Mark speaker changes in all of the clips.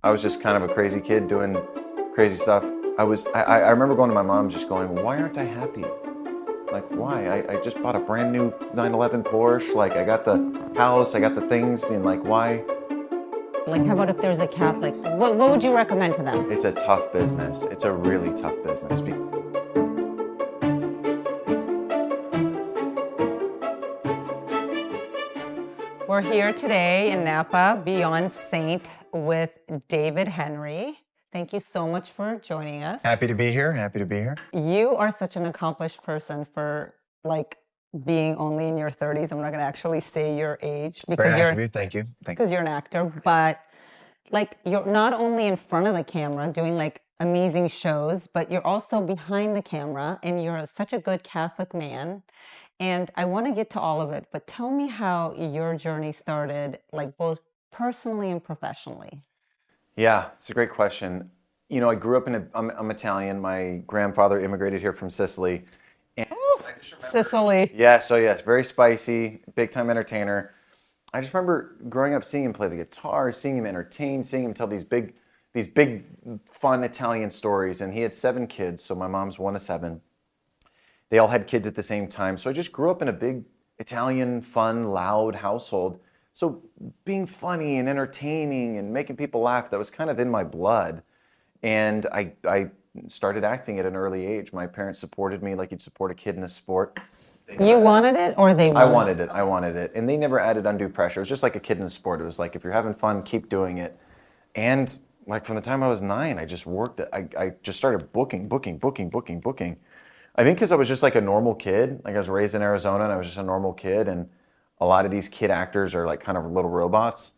Speaker 1: I was just kind of a crazy kid doing crazy stuff. I remember going to my mom just going, why aren't I happy? Like, why? I just bought a brand new 911 Porsche. Like, I got the house, I got the things, and like, why?
Speaker 2: Like, how about if there's a Catholic? What would you recommend to them?
Speaker 1: It's a tough business. It's a really tough business.
Speaker 2: We're here today in Napa, Beyond Saint, with David Henrie. Thank you so much for joining us.
Speaker 1: Happy to be here. Happy to be here.
Speaker 2: You are such an accomplished person for like being only in your 30s. I'm not going to actually say your age
Speaker 1: Very nice of you. Thank you.
Speaker 2: because you're an actor, but like you're not only in front of the camera doing like amazing shows, but you're also behind the camera, and you're such a good Catholic man. And I want to get to all of it, but tell me how your journey started, like both personally and professionally.
Speaker 1: Yeah, it's a great question. You know, I grew up I'm Italian. My grandfather immigrated here from Sicily. And I just remember,
Speaker 2: Sicily.
Speaker 1: yeah, so yes, very spicy, big time entertainer. I just remember growing up seeing him play the guitar, seeing him entertain, seeing him tell these big, fun Italian stories. And he had 7 kids, so my mom's one of 7. They all had kids at the same time. So I just grew up in a big Italian, fun, loud household. So being funny and entertaining and making people laugh, that was kind of in my blood. And I started acting at an early age. My parents supported me like you'd support a kid in a sport.
Speaker 2: You wanted it or they
Speaker 1: I
Speaker 2: wanted
Speaker 1: wanted it. I wanted it. And they never added undue pressure. It was just like a kid in a sport. It was like, if you're having fun, keep doing it. And like from the time I was 9, I just worked it. I just started booking. I think because I was just like a normal kid. Like I was raised in Arizona and I was just a normal kid. And a lot of these kid actors are like kind of little robots.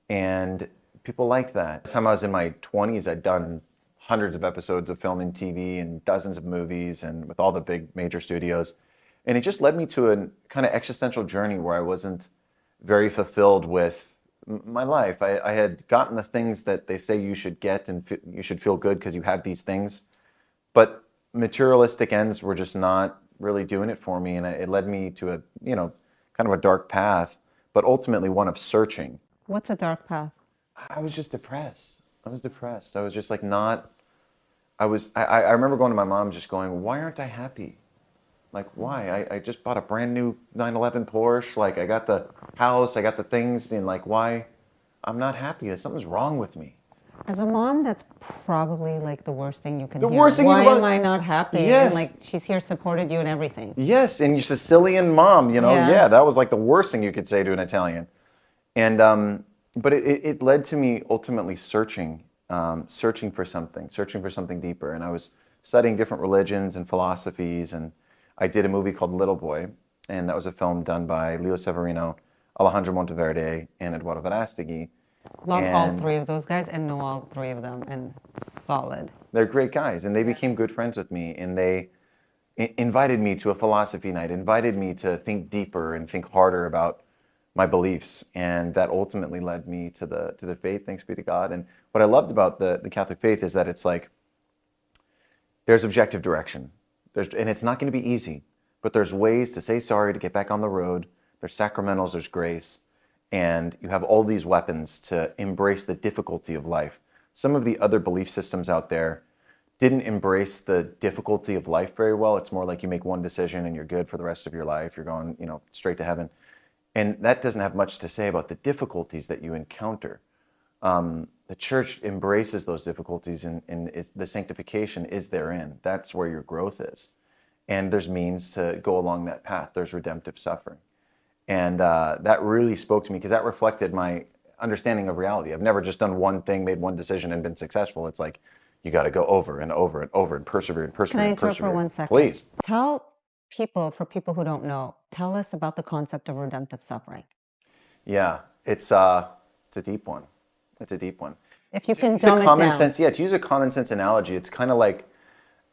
Speaker 1: And people like that. By the time I was in my 20s, I'd done hundreds of episodes of film and TV and dozens of movies and with all the big major studios. And it just led me to a kind of existential journey where I wasn't very fulfilled with my life. I had gotten the things that they say you should get and you should feel good because you have these things. But materialistic ends were just not really doing it for me. And it led me to a, kind of a dark path, but ultimately one of searching.
Speaker 2: What's a dark path?
Speaker 1: I was just depressed. I was depressed. I was just like not, I remember going to my mom just going, why aren't I happy? Like, why? I just bought a brand new 911 Porsche. Like, I got the house, I got the things, and like, why? I'm not happy. Something's wrong with me.
Speaker 2: As a mom, that's probably like the worst thing you can
Speaker 1: The
Speaker 2: hear.
Speaker 1: worst thing
Speaker 2: Why
Speaker 1: you
Speaker 2: am I not happy?
Speaker 1: Yes.
Speaker 2: And like she's here, supported you and everything.
Speaker 1: Yes, and your Sicilian mom,
Speaker 2: Yeah.
Speaker 1: that was like the worst thing you could say to an Italian. And, but it led to me ultimately searching for something deeper. And I was studying different religions and philosophies, and I did a movie called Little Boy, and that was a film done by Leo Severino, Alejandro Monteverde, and Eduardo Verástegui.
Speaker 2: Love all 3 of those guys and know all 3 of them, and solid.
Speaker 1: They're great guys, and they became good friends with me, and they invited me to a philosophy night, invited me to think deeper and think harder about my beliefs, and that ultimately led me to the faith, thanks be to God. And what I loved about the Catholic faith is that it's like there's objective direction. And it's not going to be easy, but there's ways to say sorry, to get back on the road. There's sacramentals, there's grace, and you have all these weapons to embrace the difficulty of life. Some of the other belief systems out there didn't embrace the difficulty of life very well. It's more like you make one decision and you're good for the rest of your life. You're going, straight to heaven. And that doesn't have much to say about the difficulties that you encounter. The church embraces those difficulties, and the sanctification is therein. That's where your growth is. And there's means to go along that path. There's redemptive suffering. And that really spoke to me because that reflected my understanding of reality. I've never just done one thing, made one decision, and been successful. It's like you got to go over and over and over and persevere and persevere.
Speaker 2: Can I
Speaker 1: and
Speaker 2: interrupt
Speaker 1: persevere.
Speaker 2: for 1 second?
Speaker 1: Please.
Speaker 2: For people who don't know, tell us about the concept of redemptive suffering.
Speaker 1: Yeah, it's a deep one. It's a deep one.
Speaker 2: If you can dumb it down.
Speaker 1: To use a common sense analogy, it's kind of like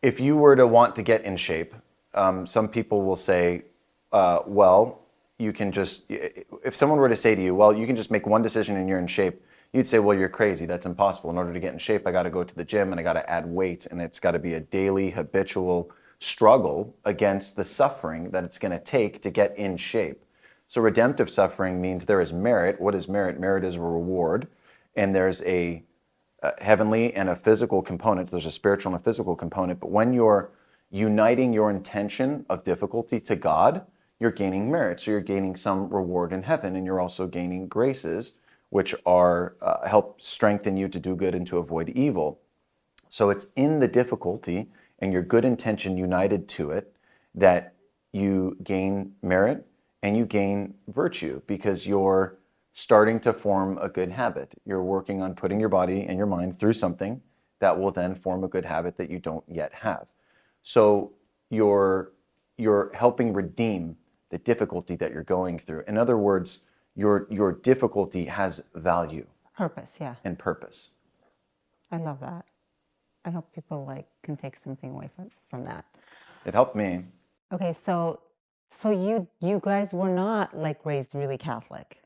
Speaker 1: if you were to want to get in shape, some people will say, well, you can just, if someone were to say to you, well, you can just make one decision and you're in shape, you'd say, well, you're crazy. That's impossible. In order to get in shape, I got to go to the gym and I got to add weight, and it's got to be a daily, habitual struggle against the suffering that it's going to take to get in shape. So redemptive suffering means there is merit. What is merit? Merit is a reward. And there's a heavenly and a physical component. There's a spiritual and a physical component. But when you're uniting your intention of difficulty to God, you're gaining merit. So you're gaining some reward in heaven, and you're also gaining graces, which are help strengthen you to do good and to avoid evil. So it's in the difficulty and your good intention united to it that you gain merit and you gain virtue, because you're starting to form a good habit. You're working on putting your body and your mind through something that will then form a good habit that you don't yet have. So you're helping redeem the difficulty that you're going through. In other words, your difficulty has value.
Speaker 2: Purpose, yeah.
Speaker 1: And purpose.
Speaker 2: I love that. I hope people can take something away from that.
Speaker 1: It helped me.
Speaker 2: Okay, so you guys were not raised really Catholic.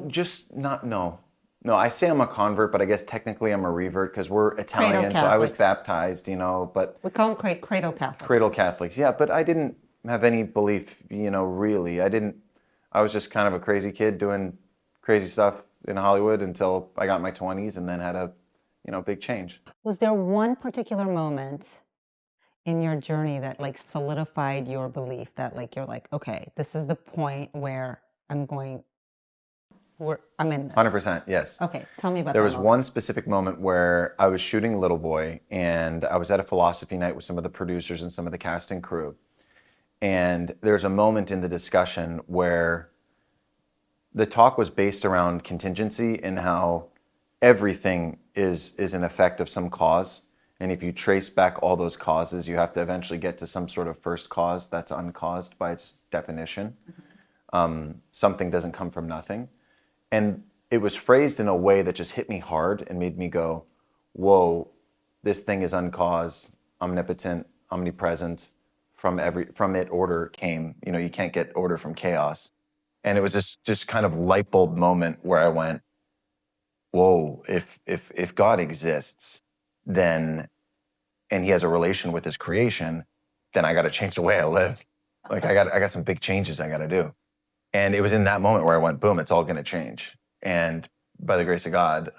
Speaker 1: Just not, no. No, I say I'm a convert, but I guess technically I'm a revert because we're Italian, so I was baptized, but...
Speaker 2: We call them cradle Catholics.
Speaker 1: Cradle Catholics, yeah, but I didn't have any belief, really. I was just kind of a crazy kid doing crazy stuff in Hollywood until I got my 20s and then had a, big change.
Speaker 2: Was there one particular moment in your journey that solidified your belief that you're okay, this is the point where I'm in this?
Speaker 1: 100%, yes.
Speaker 2: Okay, tell me about that.
Speaker 1: There was one specific moment where I was shooting Little Boy, and I was at a philosophy night with some of the producers and some of the cast and crew. And there's a moment in the discussion where the talk was based around contingency and how everything is an effect of some cause. And if you trace back all those causes, you have to eventually get to some sort of first cause that's uncaused by its definition. Something doesn't come from nothing. And it was phrased in a way that just hit me hard and made me go, whoa, this thing is uncaused, omnipotent, omnipresent. From it order came. You can't get order from chaos. And it was just kind of light bulb moment where I went, whoa, if God exists, then, and he has a relation with his creation, then I got to change the way I live. I got some big changes I got to do. And it was in that moment where I went, boom, it's all going to change. And by the grace of God,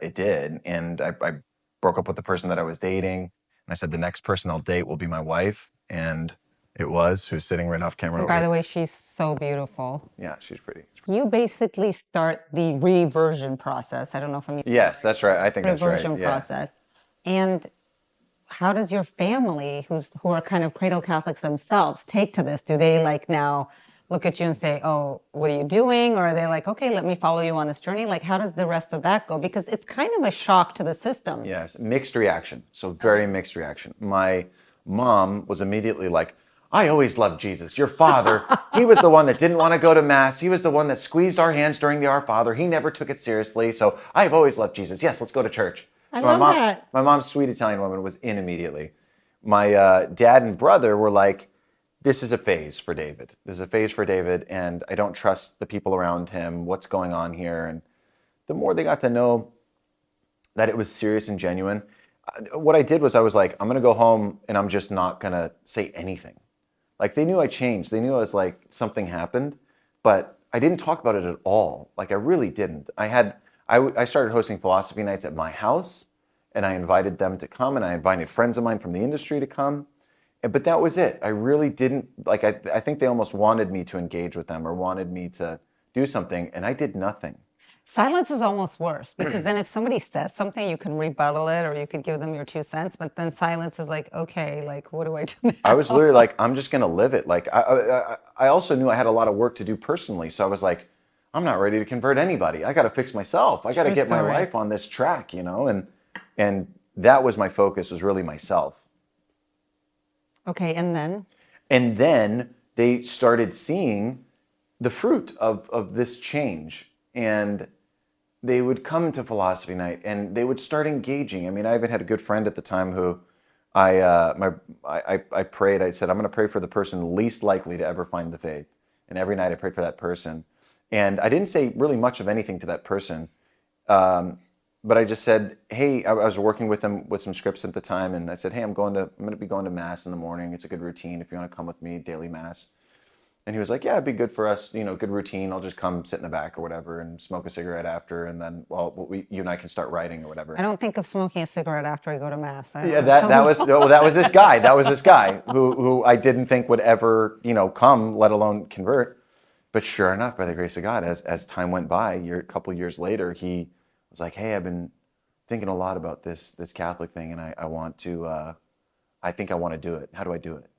Speaker 1: it did. And I broke up with the person that I was dating. And I said, the next person I'll date will be my wife. And it was, who's sitting right off camera.
Speaker 2: By the way, she's so beautiful.
Speaker 1: Yeah, she's pretty.
Speaker 2: You basically start the reversion process. I don't know if I'm...
Speaker 1: Yes, that's right. I think that's right.
Speaker 2: Reversion process. And how does your family, who are kind of cradle Catholics themselves, take to this? Do they now look at you and say, oh, what are you doing? Or are they okay, let me follow you on this journey? How does the rest of that go? Because it's kind of a shock to the system.
Speaker 1: Yes, mixed reaction. So very mixed reaction. My mom was immediately like, I always loved Jesus. Your father, he was the one that didn't want to go to Mass. He was the one that squeezed our hands during the Our Father. He never took it seriously. So I've always loved Jesus. Yes, let's go to church.
Speaker 2: I love that.
Speaker 1: My mom's sweet Italian woman was in immediately. My dad and brother were like, this is a phase for David. This is a phase for David, and I don't trust the people around him. What's going on here? And the more they got to know that it was serious and genuine, what I did was I was like, I'm going to go home and I'm just not going to say anything. They knew I changed. They knew I was something happened, but I didn't talk about it at all. I really didn't. I started hosting philosophy nights at my house, and I invited them to come, and I invited friends of mine from the industry to come. But that was it. I really didn't, I think they almost wanted me to engage with them or wanted me to do something, and I did nothing.
Speaker 2: Silence is almost worse, because then if somebody says something, you can rebuttal it or you could give them your 2 cents. But then silence is okay, what do I do now?
Speaker 1: I was literally I'm just going to live it. I also knew I had a lot of work to do personally. So I was like, I'm not ready to convert anybody. I got to fix myself. I got to get my life on this track, and that was my focus, was really myself.
Speaker 2: Okay, and then?
Speaker 1: And then they started seeing the fruit of this change. And they would come to philosophy night and they would start engaging. I mean, I even had a good friend at the time who I prayed. I said, I'm going to pray for the person least likely to ever find the faith. And every night I prayed for that person. And I didn't say really much of anything to that person. But I just said, hey, I was working with them with some scripts at the time. And I said, hey, I'm going to be going to Mass in the morning. It's a good routine if you want to come with me, daily Mass. And he was like, yeah, it'd be good for us, good routine. I'll just come sit in the back or whatever and smoke a cigarette after. And then, you and I can start writing or
Speaker 2: I
Speaker 1: whatever.
Speaker 2: don't think of smoking a cigarette after I go to mass.
Speaker 1: Yeah, that was this guy. That was this guy who I didn't think would ever, come, let alone convert. But sure enough, by the grace of God, as time went by, a couple years later, he was like, hey, I've been thinking a lot about this Catholic thing, and I think I want to do it. How do I do it?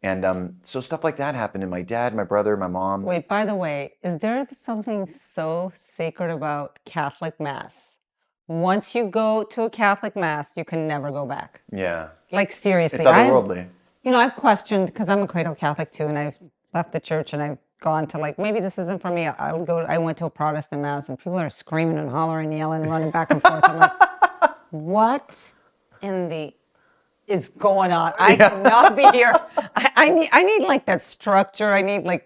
Speaker 1: And so stuff like that happened. And my dad, my brother, my mom.
Speaker 2: Wait, by the way, is there something so sacred about Catholic Mass? Once you go to a Catholic Mass, you can never go back.
Speaker 1: Yeah.
Speaker 2: Like, seriously.
Speaker 1: It's otherworldly.
Speaker 2: I've questioned, because I'm a cradle Catholic too, and I've left the church and I've gone to maybe this isn't for me. I went to a Protestant Mass and people are screaming and hollering, yelling, running back and forth. I'm like, what in the is going on? I cannot be here. I need like that structure. I need like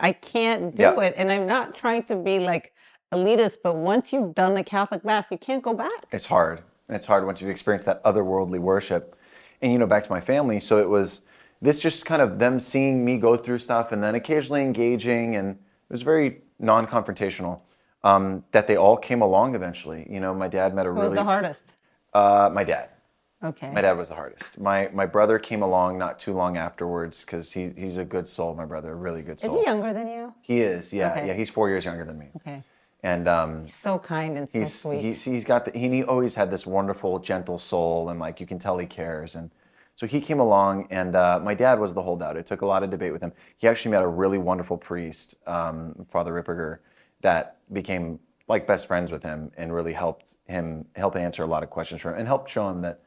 Speaker 2: I can't do it. And I'm not trying to be like elitist, but once you've done the Catholic Mass, you can't go back.
Speaker 1: It's hard. It's hard once you've experienced that otherworldly worship. And back to my family, so it was this just kind of them seeing me go through stuff and then occasionally engaging, and it was very non-confrontational. That they all came along eventually. My dad met a really...
Speaker 2: Who was the hardest?
Speaker 1: My dad.
Speaker 2: Okay.
Speaker 1: My dad was the hardest. My brother came along not too long afterwards because he's a good soul, my brother, a really good soul.
Speaker 2: Is he younger than you?
Speaker 1: He is, yeah.
Speaker 2: Okay.
Speaker 1: Yeah, he's 4 years younger than me.
Speaker 2: Okay.
Speaker 1: And
Speaker 2: he's so kind and so sweet.
Speaker 1: He's got he always had this wonderful, gentle soul, and you can tell he cares. And so he came along, and my dad was the holdout. It took a lot of debate with him. He actually met a really wonderful priest, Father Ripperger, that became like best friends with him and really helped answer a lot of questions for him and helped show him that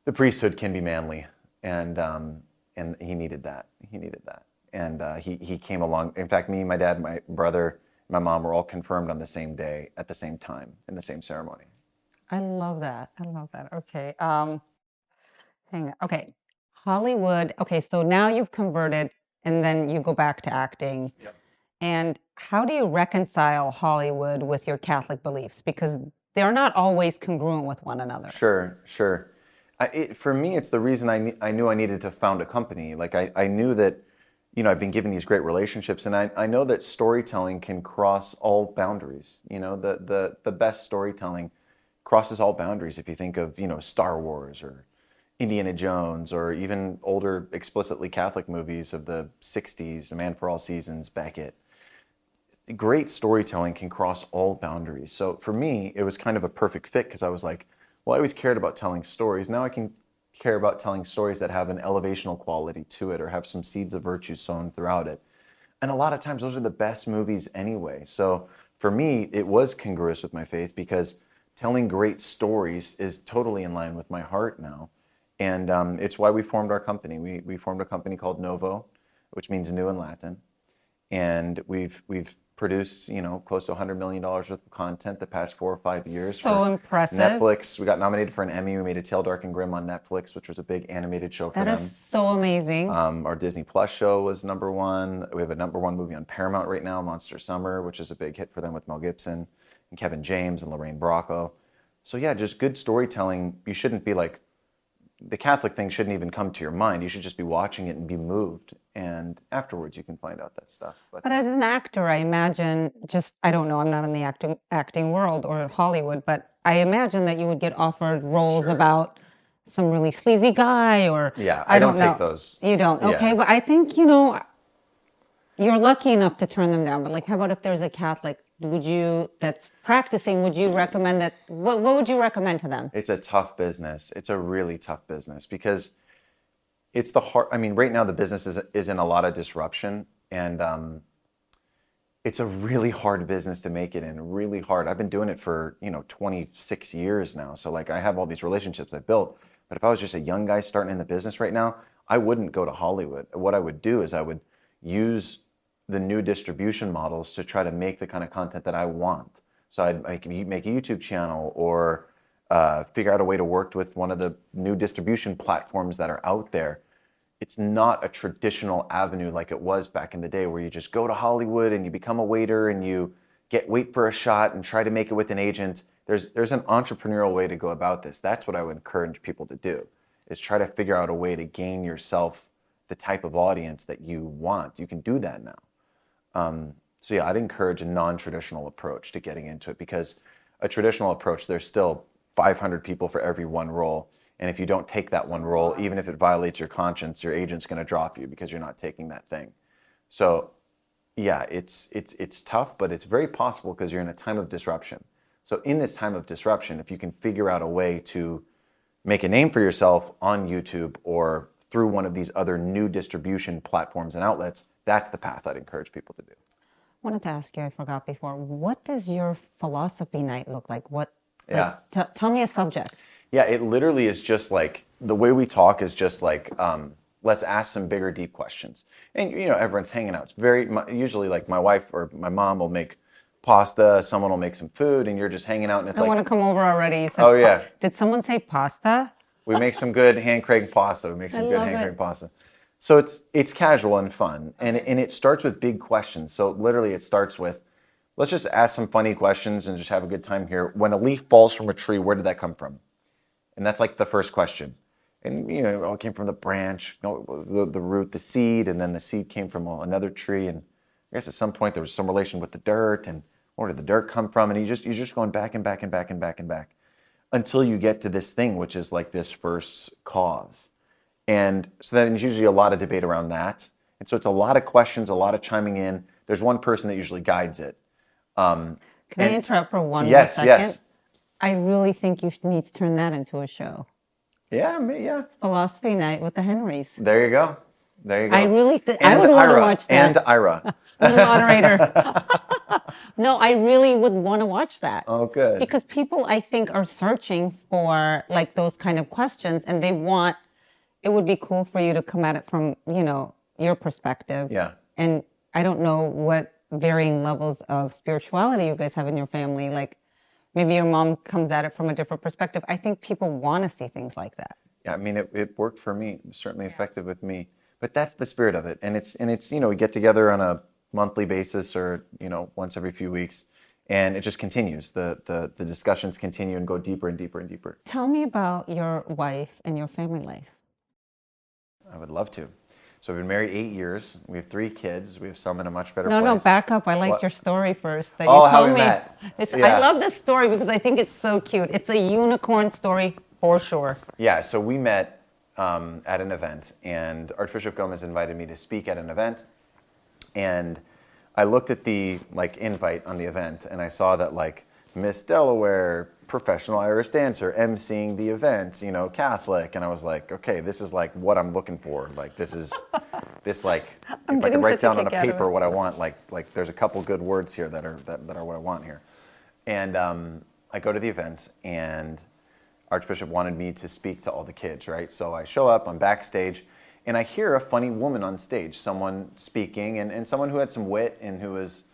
Speaker 1: the priesthood can be manly, and he needed that. And he came along. In fact, me, my dad, my brother, my mom were all confirmed on the same day at the same time in the same ceremony.
Speaker 2: I love that. Okay. Hang on. Okay. Hollywood. Okay, so now you've converted and then you go back to acting.
Speaker 1: Yep.
Speaker 2: And how do you reconcile Hollywood with your Catholic beliefs? Because they're not always congruent with one another.
Speaker 1: Sure. For me, it's the reason I knew I needed to found a company. I knew that, I've been given these great relationships, and I know that storytelling can cross all boundaries. The best storytelling crosses all boundaries. If you think of, Star Wars or Indiana Jones, or even older explicitly Catholic movies of the 60s, A Man for All Seasons, Beckett. Great storytelling can cross all boundaries. So for me, it was kind of a perfect fit because I was like, well, I always cared about telling stories. Now I can care about telling stories that have an elevational quality to it or have some seeds of virtue sown throughout it. And a lot of times those are the best movies anyway. So for me, it was congruous with my faith because telling great stories is totally in line with my heart now. And it's why we formed our company. We formed a company called Novo, which means new in Latin. And we've produced, close to $100 million worth of content the past 4 or 5 years.
Speaker 2: So impressive.
Speaker 1: Netflix. We got nominated for an Emmy. We made A Tale Dark and Grim on Netflix, which was a big animated show for them.
Speaker 2: That is so amazing.
Speaker 1: Our Disney Plus show was #1. We have a #1 movie on Paramount right now, Monster Summer, which is a big hit for them with Mel Gibson and Kevin James and Lorraine Bracco. So yeah, just good storytelling. You shouldn't be like, the Catholic thing shouldn't even come to your mind. You should just be watching it and be moved. And afterwards, you can find out that stuff.
Speaker 2: But as an actor, I imagine I don't know, I'm not in the acting world or Hollywood, but I imagine that you would get offered roles about some really sleazy guy or...
Speaker 1: Yeah, I don't take those.
Speaker 2: You don't? Okay, but I think, you're lucky enough to turn them down. But how about if there's a Catholic that's practicing, would you recommend that? What would you recommend to them?
Speaker 1: It's a tough business. It's a really tough business because it's right now the business is in a lot of disruption, and it's a really hard business to make it in, really hard. I've been doing it for, 26 years now. So I have all these relationships I built, but if I was just a young guy starting in the business right now, I wouldn't go to Hollywood. What I would do is I would use the new distribution models to try to make the kind of content that I want. So I'd make a YouTube channel or figure out a way to work with one of the new distribution platforms that are out there. It's not a traditional avenue like it was back in the day where you just go to Hollywood and you become a waiter and you wait for a shot and try to make it with an agent. There's an entrepreneurial way to go about this. That's what I would encourage people to do, is try to figure out a way to gain yourself the type of audience that you want. You can do that now. So yeah, I'd encourage a non-traditional approach to getting into it, because a traditional approach, there's still 500 people for every one role. And if you don't take that one role, even if it violates your conscience, your agent's going to drop you because you're not taking that thing. So yeah, it's tough, but it's very possible because you're in a time of disruption. So in this time of disruption, if you can figure out a way to make a name for yourself on YouTube or through one of these other new distribution platforms and outlets, that's the path I'd encourage people to do.
Speaker 2: I wanted to ask you, I forgot before, what does your philosophy night look like?
Speaker 1: Yeah.
Speaker 2: Tell me a subject.
Speaker 1: Yeah, it literally is just like, the way we talk is just like, let's ask some bigger, deep questions. And, everyone's hanging out. It's usually like my wife or my mom will make pasta, someone will make some food, and you're just hanging out, and it's
Speaker 2: I want to come over already. You said
Speaker 1: oh yeah.
Speaker 2: Did someone say pasta?
Speaker 1: We make some good hand-cranked pasta. So it's casual and fun, and it starts with big questions. So literally, it starts with, let's just ask some funny questions and just have a good time here. When a leaf falls from a tree, where did that come from? And that's like the first question. And it came from the branch, the root, the seed, and then the seed came from another tree. And I guess at some point there was some relation with the dirt, and where did the dirt come from? And you're just going back and back and back and back and back until you get to this thing, which is like this first cause. And so then there's usually a lot of debate around that. And so it's a lot of questions, a lot of chiming in. There's one person that usually guides it.
Speaker 2: Can I interrupt for one
Speaker 1: yes,
Speaker 2: more second?
Speaker 1: Yes.
Speaker 2: I really think you need to turn that into a show.
Speaker 1: Yeah.
Speaker 2: Philosophy night with the Henries.
Speaker 1: There you go.
Speaker 2: I really think I would want to watch that.
Speaker 1: And Ira.
Speaker 2: I'm the moderator. No, I really would want to watch that.
Speaker 1: Oh, good.
Speaker 2: Because people, I think, are searching for like those kind of questions, and it would be cool for you to come at it from, your perspective.
Speaker 1: Yeah.
Speaker 2: And I don't know what varying levels of spirituality you guys have in your family. Like maybe your mom comes at it from a different perspective. I think people want to see things like that.
Speaker 1: Yeah, I mean, it worked for me. It was certainly effective with me. But that's the spirit of it. And it's we get together on a monthly basis or, once every few weeks. And it just continues. The discussions continue and go deeper and deeper and deeper.
Speaker 2: Tell me about your wife and your family life.
Speaker 1: I would love to. So we've been married 8 years. We have 3 kids. We have some in a much better
Speaker 2: place.
Speaker 1: No,
Speaker 2: back up. I liked your story first. That
Speaker 1: you
Speaker 2: told me.
Speaker 1: Met.
Speaker 2: I love this story because I think it's so cute. It's a unicorn story for sure.
Speaker 1: Yeah, so we met at an event, and Archbishop Gomez invited me to speak at an event. And I looked at the invite on the event, and I saw that Miss Delaware, professional Irish dancer, emceeing the event, Catholic, and I was like, okay, this is what I'm looking for. If I could write down on a paper what I want, there's a couple good words here that are what I want here. And I go to the event, and Archbishop wanted me to speak to all the kids, right? So I show up, I'm backstage, and I hear a funny woman on stage, someone speaking, and someone who had some wit and who was,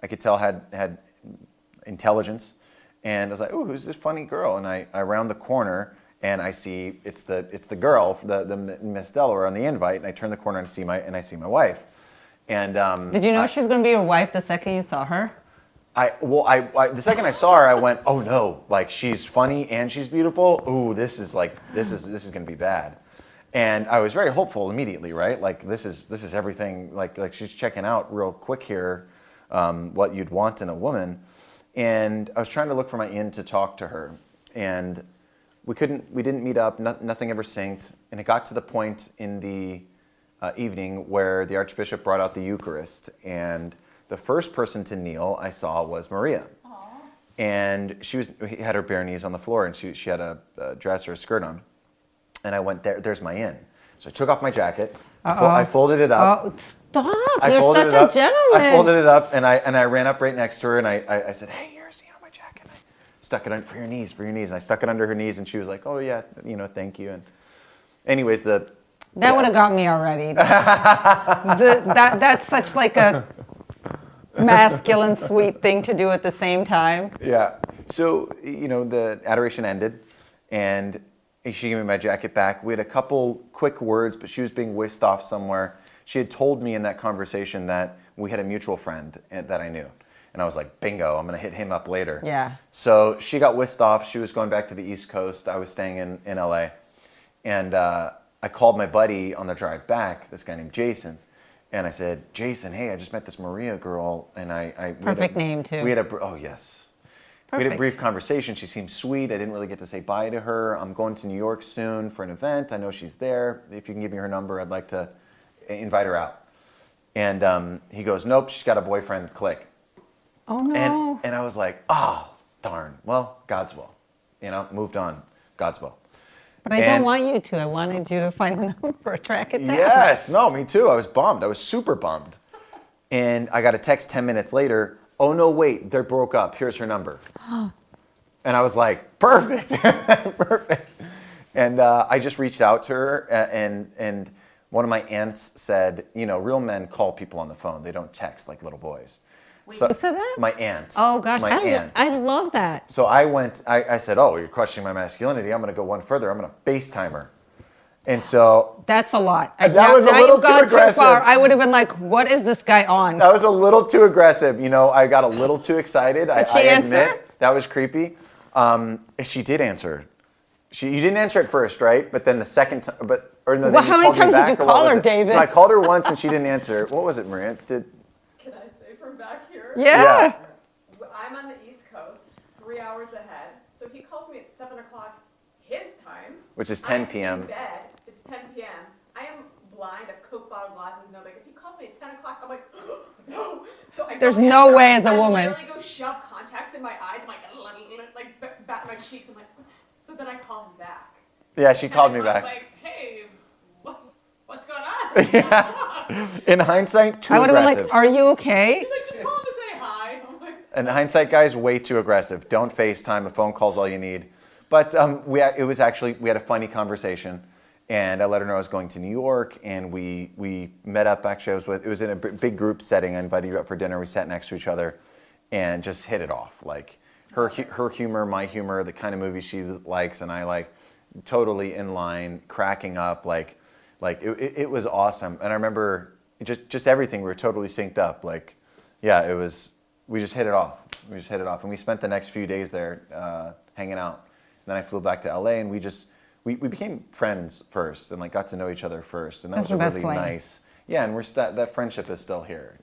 Speaker 1: I could tell had intelligence. And I was like, "Ooh, who's this funny girl?" And I round the corner, and I see it's the girl, the Miss Delaware on the invite. And I turn the corner and I see my wife. And
Speaker 2: did you know she was going to be your wife the second you saw her?
Speaker 1: The second I saw her, I went, "Oh no! She's funny and she's beautiful. Ooh, this is going to be bad." And I was very hopeful immediately, right? This is everything. She's checking out real quick here, what you'd want in a woman. And I was trying to look for my in to talk to her, and we didn't meet up. Nothing ever synced. And it got to the point in the evening where the Archbishop brought out the Eucharist, and the first person to kneel I saw was Maria. Aww. And she had her bare knees on the floor, and she had a dress or a skirt on. And I went, there's my in. So I took off my jacket. I folded it up.
Speaker 2: Oh, stop! You're such a gentleman.
Speaker 1: I folded it up, and I ran up right next to her, and I said, "Hey, here's my jacket." And I stuck it on for your knees. And I stuck it under her knees, and she was like, "Oh yeah, thank you." And anyways, that
Speaker 2: would have got me already. That's such a masculine, sweet thing to do at the same time.
Speaker 1: Yeah. So the adoration ended, and she gave me my jacket back. We had a couple quick words, but she was being whisked off somewhere. She had told me in that conversation that we had a mutual friend that I knew. And I was like, bingo, I'm going to hit him up later.
Speaker 2: Yeah.
Speaker 1: So she got whisked off. She was going back to the East Coast. I was staying in LA. And I called my buddy on the drive back, this guy named Jason, and I said, Jason, hey, I just met this Maria girl, and
Speaker 2: Perfect name, too.
Speaker 1: Oh yes. We
Speaker 2: Perfect.
Speaker 1: had a brief conversation. She seemed sweet. I didn't really get to say bye to her. I'm going to New York soon for an event. I know she's there. If you can give me her number, I'd like to invite her out. And he goes, nope, she's got a boyfriend, click.
Speaker 2: Oh, no.
Speaker 1: And I was like, oh, darn. Well, God's will. Moved on. God's will.
Speaker 2: But I don't want you to. I wanted you to find the number, track it down.
Speaker 1: Yes. No, me too. I was bummed. I was super bummed. And I got a text 10 minutes later. Oh, no, wait. They broke up. Here's her number. And I was like, perfect. Perfect. And I just reached out to her. And one of my aunts said, real men call people on the phone. They don't text like little boys.
Speaker 2: So, who said that?
Speaker 1: My aunt.
Speaker 2: Oh, gosh.
Speaker 1: My aunt.
Speaker 2: I love that.
Speaker 1: So I said, oh, you're questioning my masculinity. I'm going to go one further. I'm going to FaceTime her. And so...
Speaker 2: That's a lot.
Speaker 1: That was a little too aggressive.
Speaker 2: Too far. I would have been like, what is this guy on?
Speaker 1: That was a little too aggressive. I got a little too excited.
Speaker 2: Did she answer?
Speaker 1: Admit that was creepy. She did answer. You didn't answer at first, right? But then the second time...
Speaker 2: how many times did you call her, David?
Speaker 1: No, I called her once and she didn't answer. What was it, Maria?
Speaker 3: Can I say from back here?
Speaker 2: Yeah.
Speaker 3: I'm on the East Coast, 3 hours ahead. So he calls me at 7 o'clock his time.
Speaker 1: Which is 10
Speaker 3: I'm
Speaker 1: p.m.
Speaker 3: in bed. It's 10 p.m. I am blind. I have Coke bottle glasses, no makeup. He calls me at 10 o'clock. I'm like, no. So
Speaker 2: There's no way as a woman.
Speaker 3: I literally go shove contacts in my eyes. I'm like bat my cheeks. I'm like, so then I call him back.
Speaker 1: Yeah, she called me back.
Speaker 3: I'm like, hey, what's going on?
Speaker 1: Yeah. In hindsight, too aggressive.
Speaker 2: I would have been like, are you okay?
Speaker 3: He's like, just call him to say hi. I'm like,
Speaker 1: In hindsight, guys, way too aggressive. Don't FaceTime. A phone call's all you need. But we had a funny conversation, and I let her know I was going to New York, and we met up. Actually, it was in a big group setting. I invited you up for dinner. We sat next to each other, and just hit it off. Like her humor, my humor, the kind of movies she likes, and I like, totally in line, cracking up. Like it was awesome. And I remember just everything. We were totally synced up. Like, yeah, it was. We just hit it off. And we spent the next few days there hanging out. Then I flew back to LA, and we became friends first, and like got to know each other first, and that was a really nice. Yeah, and that friendship is still here,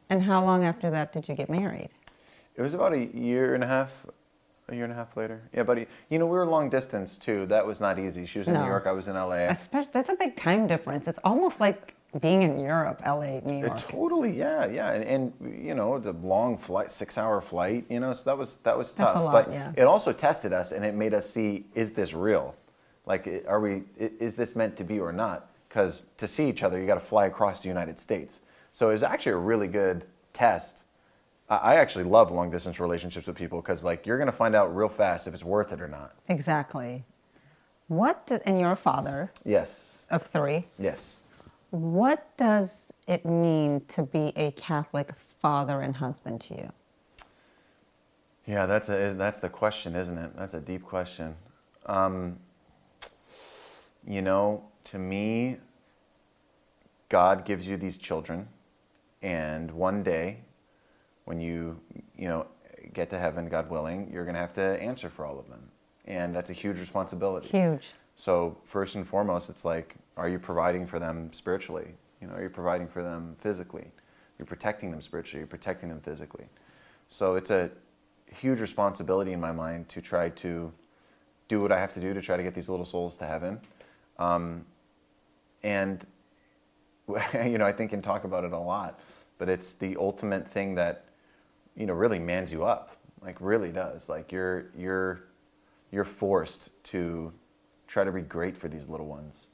Speaker 2: And how long after that did you get married?
Speaker 1: It was about a year and a half later. Yeah, buddy. We were long distance too. That was not easy. She was in New York, I was in LA.
Speaker 2: Especially, that's a big time difference. It's almost like being in Europe, LA, New York.
Speaker 1: Totally, yeah. And it's a long flight, 6-hour flight, so that was tough.
Speaker 2: That's a lot,
Speaker 1: but
Speaker 2: yeah.
Speaker 1: it also tested us, and it made us see, is this real? Like, is this meant to be or not? Because to see each other, you got to fly across the United States. So it was actually a really good test. I actually love long distance relationships with people because you're going to find out real fast if it's worth it or not.
Speaker 2: Exactly. And you're a father.
Speaker 1: Yes.
Speaker 2: Of 3.
Speaker 1: Yes.
Speaker 2: What does it mean to be a Catholic father and husband to you?
Speaker 1: Yeah, that's the question, isn't it? That's a deep question. To me, God gives you these children, and one day, when you get to heaven, God willing, you're going to have to answer for all of them, and that's a huge responsibility.
Speaker 2: Huge.
Speaker 1: So first and foremost, it's like, are you providing for them spiritually? Are you providing for them physically? You're protecting them spiritually. You're protecting them physically. So it's a huge responsibility in my mind to try to do what I have to do to try to get these little souls to heaven. And I think and talk about it a lot, but it's the ultimate thing that really mans you up. Like, really does. Like, you're forced to try to be great for these little ones.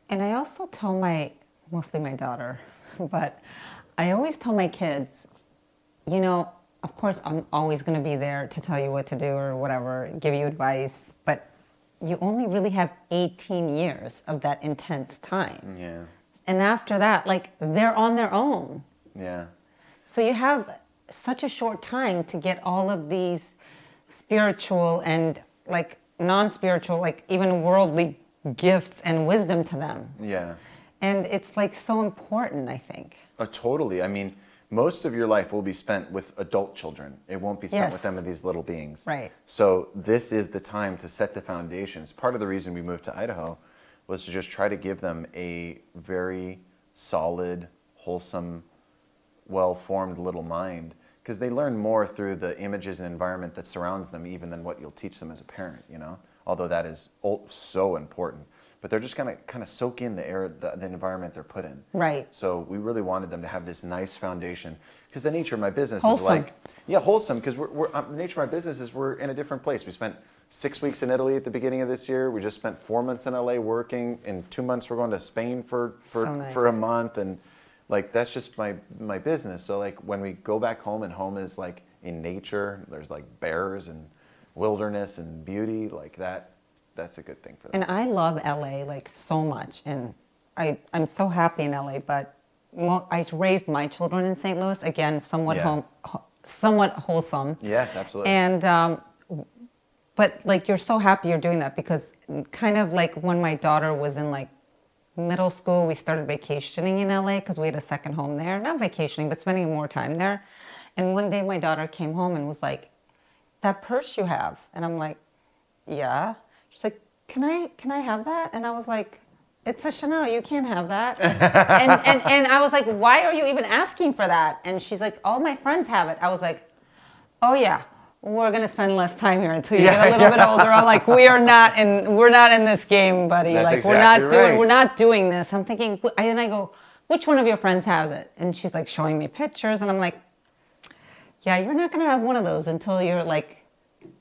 Speaker 2: And I also tell mostly my daughter, but I always tell my kids, of course I'm always going to be there to tell you what to do or whatever, give you advice, but you only really have 18 years of that intense time.
Speaker 1: Yeah.
Speaker 2: And after that, they're on their own.
Speaker 1: Yeah.
Speaker 2: So you have such a short time to get all of these spiritual and non-spiritual, even worldly gifts and wisdom to them.
Speaker 1: Yeah.
Speaker 2: And it's so important, I think.
Speaker 1: Totally. I mean, most of your life will be spent with adult children. It won't be spent with them and these little beings.
Speaker 2: Right.
Speaker 1: So this is the time to set the foundations. Part of the reason we moved to Idaho was to just try to give them a very solid, wholesome, well-formed little mind, because they learn more through the images and environment that surrounds them even than what you'll teach them as a parent, you know, although that is so important. But they're just going to kind of soak in the air, the environment they're put in.
Speaker 2: Right.
Speaker 1: So we really wanted them to have this nice foundation, because the nature of my business
Speaker 2: Wholesome.
Speaker 1: is like, yeah, wholesome, because the nature of my business is we're in a different place. We spent 6 weeks in Italy at the beginning of this year. We just spent 4 months in LA working. In 2 months, we're going to Spain for
Speaker 2: nice.
Speaker 1: a month. And like, that's just my business. So like when we go back home, and home is like in nature, there's like bears and wilderness and beauty, like that's a good thing for them.
Speaker 2: And I love LA like so much, and I'm so happy in LA. But I raised my children in St. Louis, again, somewhat
Speaker 1: Yeah.
Speaker 2: somewhat wholesome.
Speaker 1: Yes, absolutely.
Speaker 2: And but like you're so happy you're doing that, because kind of like when my daughter was in like middle school, we started vacationing in LA because we had a second home there. Not vacationing, but spending more time there. And one day my daughter came home and was like, "That purse you have?" And I'm like, "Yeah." She's like, can I have that? And I was like, "It's a Chanel, you can't have that." and I was like, "Why are you even asking for that?" And she's like, "All my friends have it." I was like, "Oh yeah, we're gonna spend less time here until you get a little bit older." I'm like, we're not in this game, buddy.
Speaker 1: That's
Speaker 2: like
Speaker 1: exactly right.
Speaker 2: we're not doing this. I'm thinking, and I go, "Which one of your friends has it?" And she's like showing me pictures, and I'm like, "Yeah, you're not gonna have one of those until you're like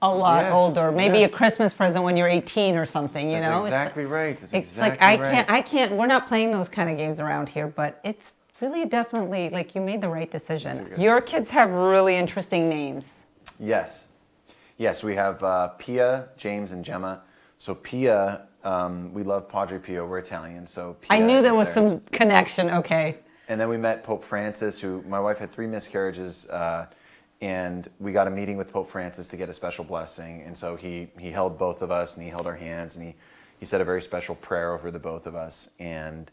Speaker 2: a lot
Speaker 1: Yes,
Speaker 2: older. Maybe
Speaker 1: yes.
Speaker 2: a Christmas present when you're 18 or something, you know?"
Speaker 1: That's exactly right. That's
Speaker 2: It's
Speaker 1: exactly
Speaker 2: like
Speaker 1: right.
Speaker 2: I can't. We're not playing those kind of games around here. But it's really definitely like you made the right decision. Your kids have really interesting names.
Speaker 1: Yes. Yes, we have Pia, James, and Gemma. So Pia, we love Padre Pio. We're Italian, so Pia
Speaker 2: I knew there
Speaker 1: is
Speaker 2: was some connection. Okay.
Speaker 1: And then we met Pope Francis, who my wife had 3 miscarriages, and we got a meeting with Pope Francis to get a special blessing. And so he held both of us, and he held our hands, and he said a very special prayer over the both of us. And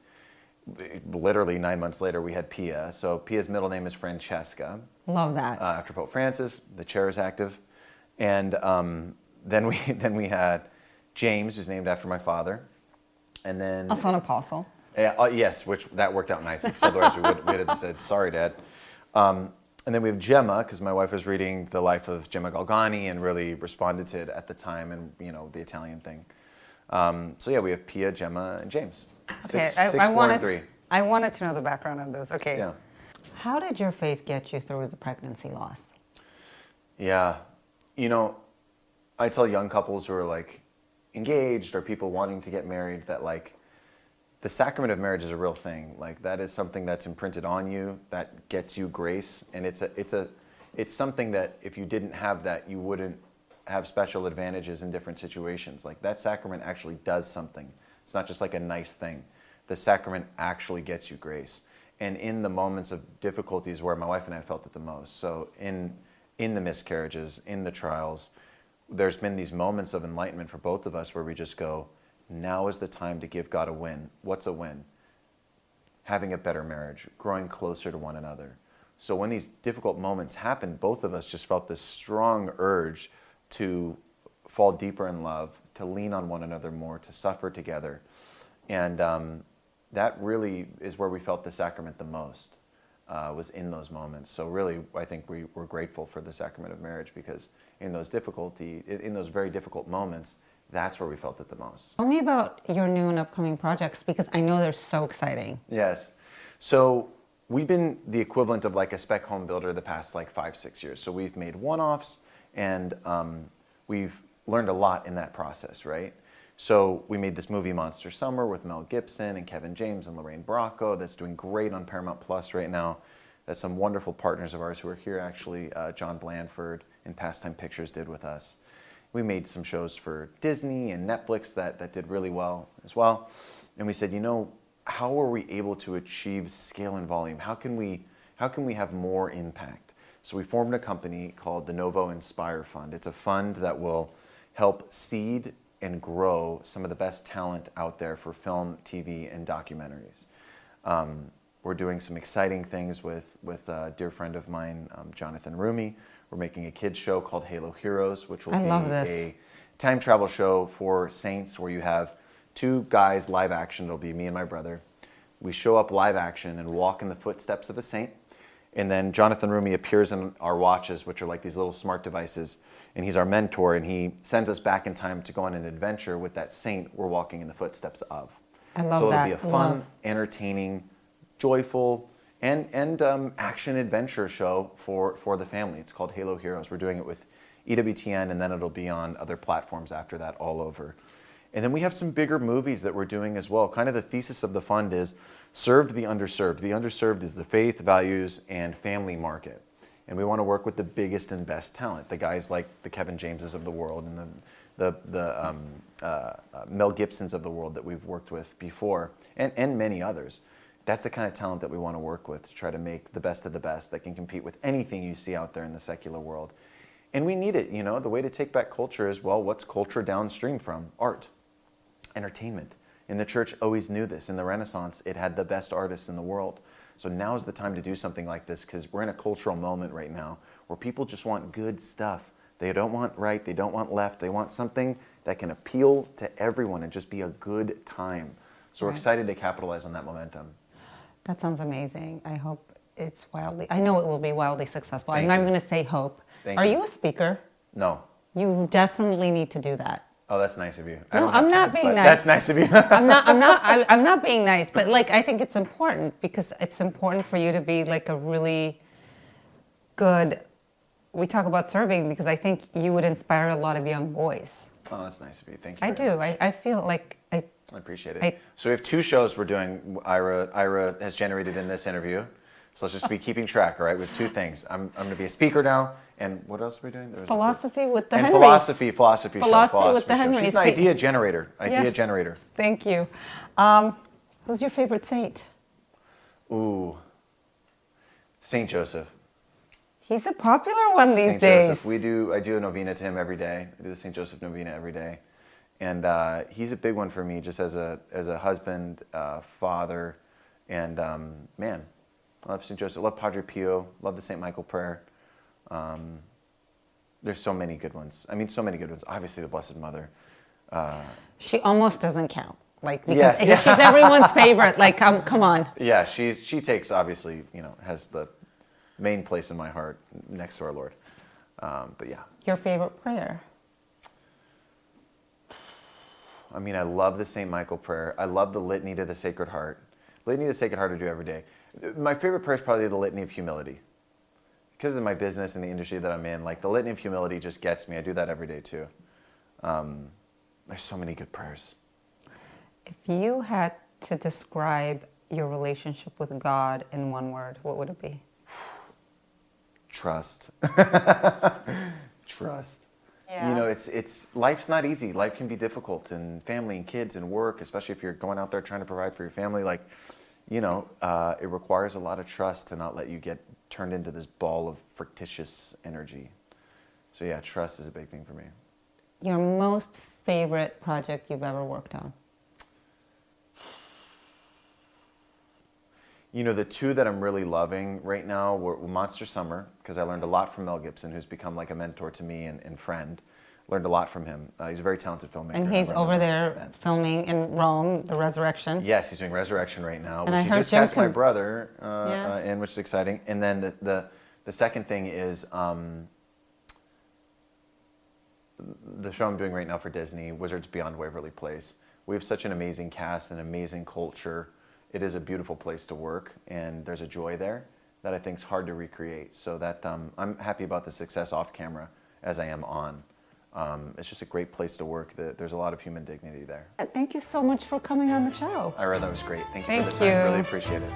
Speaker 1: literally 9 months later, we had Pia. So Pia's middle name is Francesca.
Speaker 2: Love that.
Speaker 1: After Pope Francis, the chair is active. And then we had James, who's named after my father. And then
Speaker 2: Also an apostle.
Speaker 1: yes, which that worked out nicely, because otherwise we would have said, "Sorry, Dad." And then we have Gemma, because my wife was reading the life of Gemma Galgani and really responded to it at the time, and you know, the Italian thing. So yeah, we have Pia, Gemma, and James.
Speaker 2: Okay,
Speaker 1: Six, 4, and 3.
Speaker 2: I wanted to know the background of those. Okay.
Speaker 1: Yeah.
Speaker 2: How did your faith get you through the pregnancy loss?
Speaker 1: Yeah, you know, I tell young couples who are like engaged or people wanting to get married that like the sacrament of marriage is a real thing. Like that is something that's imprinted on you, that gets you grace, and it's something that if you didn't have that, you wouldn't have special advantages in different situations. Like that sacrament actually does something. It's not just like a nice thing. The sacrament actually gets you grace. And in the moments of difficulties where my wife and I felt it the most, so in the miscarriages, in the trials, there's been these moments of enlightenment for both of us where we just go, now is the time to give God a win. What's a win? Having a better marriage, growing closer to one another. So when these difficult moments happened, both of us just felt this strong urge to fall deeper in love, to lean on one another more, to suffer together. And that really is where we felt the sacrament the most, was in those moments. So really, I think we're grateful for the sacrament of marriage, because in those very difficult moments, that's where we felt it the most.
Speaker 2: Tell me about your new and upcoming projects, because I know they're so exciting.
Speaker 1: Yes. So we've been the equivalent of like a spec home builder the past like 5-6 years. So we've made one-offs, and we've learned a lot in that process, right? So we made this movie Monster Summer with Mel Gibson and Kevin James and Lorraine Bracco that's doing great on Paramount Plus right now. That's some wonderful partners of ours who are here actually. John Blandford and Pastime Pictures did with us. We made some shows for Disney and Netflix that did really well as well. And we said, you know, how are we able to achieve scale and volume? How can we have more impact? So we formed a company called the Novo Inspire Fund. It's a fund that will help seed and grow some of the best talent out there for film, TV, and documentaries. We're doing some exciting things with a dear friend of mine, Jonathan Rumi. We're making a kids show called Halo Heroes, which will be a time travel show for saints, where you have 2 guys, live action. It'll be me and my brother. We show up live action and walk in the footsteps of a saint. And then Jonathan Rumi appears in our watches, which are like these little smart devices. And he's our mentor, and he sends us back in time to go on an adventure with that saint we're walking in the footsteps of.
Speaker 2: I love
Speaker 1: so
Speaker 2: that.
Speaker 1: it'll be a fun, entertaining, joyful, and action adventure show for the family. It's called Halo Heroes. We're doing it with EWTN, and then it'll be on other platforms after that all over. And then we have some bigger movies that we're doing as well. Kind of the thesis of the fund is serve the underserved. The underserved is the faith, values, and family market. And we want to work with the biggest and best talent, the guys like the Kevin Jameses of the world and the Mel Gibsons of the world that we've worked with before, and many others. That's the kind of talent that we want to work with to try to make the best of the best that can compete with anything you see out there in the secular world. And we need it, you know. The way to take back culture is, well, what's culture downstream from? Art, entertainment. And the church always knew this. In the Renaissance, it had the best artists in the world. So now is the time to do something like this, because we're in a cultural moment right now where people just want good stuff. They don't want right, they don't want left, they want something that can appeal to everyone and just be a good time. So we're excited to capitalize on that momentum.
Speaker 2: That sounds amazing. I hope it's I know it will be wildly successful.
Speaker 1: Thank
Speaker 2: I'm not
Speaker 1: you.
Speaker 2: even going to say hope.
Speaker 1: Thank
Speaker 2: Are
Speaker 1: you.
Speaker 2: you a speaker?
Speaker 1: No.
Speaker 2: You definitely need to do that.
Speaker 1: Oh, that's nice of you.
Speaker 2: No, I'm not being nice.
Speaker 1: That's nice of you.
Speaker 2: I'm not being nice, but like I think it's important, because it's important for you to be like a really good. We talk about serving because I think you would inspire a lot of young boys.
Speaker 1: Oh, that's nice of you. Thank you.
Speaker 2: I do. I feel like
Speaker 1: I appreciate it. So we have 2 shows we're doing. Ira has generated in this interview. So let's just be keeping track, all right? We have 2 things. I'm going to be a speaker now, and what else are we doing?
Speaker 2: philosophy with the
Speaker 1: and
Speaker 2: Henries.
Speaker 1: philosophy show.
Speaker 2: Philosophy with the
Speaker 1: show.
Speaker 2: Henries.
Speaker 1: She's an idea generator.
Speaker 2: Yes.
Speaker 1: Generator.
Speaker 2: Thank you. Who's your favorite saint?
Speaker 1: Ooh, Saint Joseph.
Speaker 2: He's a popular one these
Speaker 1: Saint
Speaker 2: days.
Speaker 1: Joseph. I do a novena to him every day. I do the Saint Joseph novena every day, and he's a big one for me, just as a husband, father, and man. I love St. Joseph. I love Padre Pio. Love the St. Michael prayer. There's so many good ones. I mean, so many good ones. Obviously, the Blessed Mother.
Speaker 2: She almost doesn't count. Like,
Speaker 1: Yes,
Speaker 2: because she's everyone's favorite. Like, come on.
Speaker 1: Yeah, she takes, obviously, has the main place in my heart next to our Lord. But yeah.
Speaker 2: Your favorite prayer?
Speaker 1: I mean, I love the St. Michael prayer. I love the Litany to the Sacred Heart. Litany to the Sacred Heart I do every day. My favorite prayer is probably the Litany of Humility. Because of my business and the industry that I'm in, like the Litany of Humility just gets me. I do that every day too. There's so many good prayers.
Speaker 2: If you had to describe your relationship with God in one word, what would it be?
Speaker 1: Trust. Trust.
Speaker 2: Yeah.
Speaker 1: It's life's not easy. Life can be difficult, and family and kids and work, especially if you're going out there trying to provide for your family. Like, it requires a lot of trust to not let you get turned into this ball of fictitious energy. So yeah, trust is a big thing for me.
Speaker 2: Your most favorite project you've ever worked on?
Speaker 1: The 2 that I'm really loving right now were Monster Summer, because I learned a lot from Mel Gibson, who's become like a mentor to me and friend. Learned a lot from him. He's a very talented filmmaker.
Speaker 2: And he's over there filming in Rome, The Resurrection.
Speaker 1: Yes, he's doing Resurrection right now,
Speaker 2: And
Speaker 1: which
Speaker 2: I
Speaker 1: he
Speaker 2: heard
Speaker 1: just
Speaker 2: Jim
Speaker 1: cast my
Speaker 2: can-
Speaker 1: brother
Speaker 2: Yeah.
Speaker 1: in, which is exciting. And then the second thing is the show I'm doing right now for Disney, Wizards Beyond Waverly Place. We have such an amazing cast and amazing culture. It is a beautiful place to work, and there's a joy there that I think is hard to recreate. So that I'm happy about the success off camera as I am on. It's just a great place to work. There's a lot of human dignity there.
Speaker 2: Thank you so much for coming on the show.
Speaker 1: Ira, that was great. Thank you for the
Speaker 2: Thank
Speaker 1: time.
Speaker 2: you.
Speaker 1: Really appreciate it.